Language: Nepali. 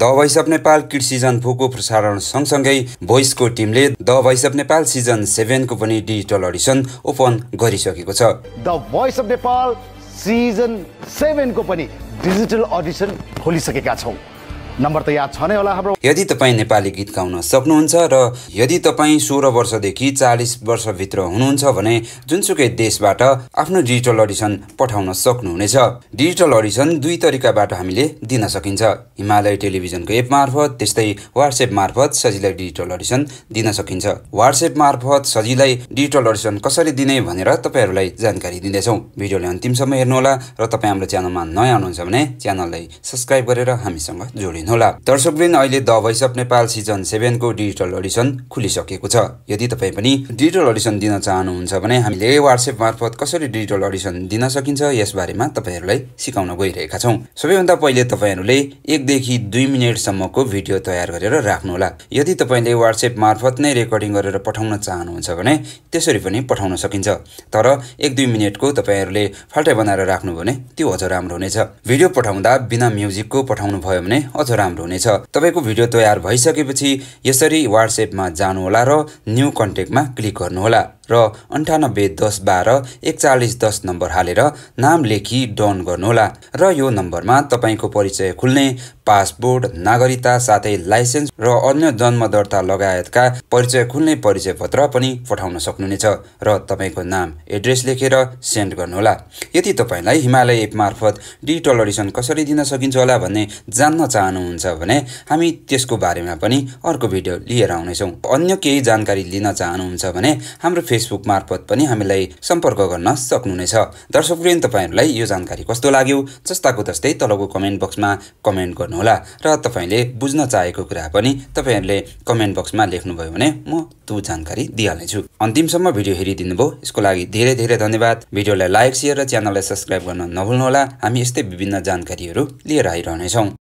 The voice of Nepal kid season 4 को प्रसारण सँगसँगै भोइसको टिमले the voice of Nepal season 7 को पनि डिजिटल अडिसन ओपन गरिसकेको छ। The voice of Nepal season 7 को पनि डिजिटल अडिसन खोलिसकेका छौं। नम्बर त याद छ नै होला हाम्रो। यदि तपाईं नेपाली गीत गाउन सक्नुहुन्छ र यदि तपाईं 16 वर्षदेखि 40 वर्षभित्र हुनुहुन्छ भने जुनसुकै देशबाट आफ्नो डिजिटल अडिसन पठाउन सक्नुहुनेछ। डिजिटल अडिसन दुई तरिकाबाट हामीले दिन सकिन्छ। हिमालय टेलिभिजनको एप मार्फत त्यस्तै व्हाट्सएप मार्फत सजिलै डिजिटल अडिसन दिन सकिन्छ। व्हाट्सएप मार्फत सजिलै डिजिटल अडिसन कसरी दिने भनेर तपाईहरुलाई जानकारी दिँदैछौं। भिडियोले अन्तिमसम्म हेर्नुहोला र तपाई हाम्रो च्यानलमा नयाँ हुनुहुन्छ भने च्यानललाई सब्स्क्राइब गरेर हामीसँग जोडिनु होला। दर्शकवृन्द, अहिले the voice of Nepal season 7 को डिजिटल अडिसन खुलिसकेको छ। यदि तपाई पनि डिजिटल अडिसन दिन चाहनुहुन्छ भने हामीले व्हाट्सएप मार्फत कसरी डिजिटल अडिसन दिन सकिन्छ यस बारेमा तपाईहरुलाई सिकाउन गइरहेका छौं। सबैभन्दा पहिले तपाईहरुले 1 देखि 2 मिनेटसम्मको भिडियो तयार गरेर राख्नु होला। यदि तपाईले व्हाट्सएप मार्फत नै रेकर्डिङ गरेर पठाउन चाहनुहुन्छ भने त्यसरी पनि पठाउन सकिन्छ। तर 1-2 मिनेटको तपाईहरुले फाल्टै बनाएर राख्नु भने त्यो अझ राम्रो हुनेछ। भिडियो पठाउँदा बिना म्युजिकको पठाउनु भयो भने अझ राम्रो हुनेछ। तपाईको भिडियो तयार भइसकेपछि यसरी व्हाट्सएपमा जानु होला र न्यू कन्ट्याक्टमा क्लिक गर्नु होला र 9810124110 नम्बर हालेर नाम लेखी डन गर्नु होला र यो नम्बरमा तपाईको परिचय खुल्ने पासपोर्ट, नागरिकता साथै लाइसेन्स र अन्य जन्म दर्ता लगायतका परिचय खुल्ने परिचय पत्र पनि पठाउन सक्नुहुनेछ र तपाईको नाम एड्रेस लेखेर सेन्ड गर्नु होला। यदि तपाईलाई हिमालय एप मार्फत डिजिटल अडिसन कसरी दिन सकिन्छ होला भन्ने जान्न चाहनुहुन्छ भने हामी त्यसको बारेमा पनि अर्को भिडियो लिएर आउनेछौं। अन्य केही जानकारी लिन चाहनुहुन्छ भने हाम्रो फेसबुक मार्फत पनि हामीलाई सम्पर्क गर्न सक्नुहुनेछ। दर्शकवृन्द, तपाईहरुलाई यो जानकारी कस्तो लाग्यो जस्ताको तस्तै तलको कमेन्ट बक्समा कमेन्ट गर्नुहोला र तपाईले बुझ्न चाहेको कुरा पनि तपाईहरुले कमेन्ट बक्समा लेख्नुभयो भने म त्यो जानकारी दिइहाल्नेछु। अन्तिमसम्म भिडियो हेरिदिनुभयो यसको लागि धेरै धेरै धन्यवाद। भिडियोलाई लाइक, शेयर र च्यानललाई सब्स्क्राइब गर्न नभुल्नुहोला। हामी यस्तै विभिन्न जानकारीहरू लिएर आइरहनेछौं।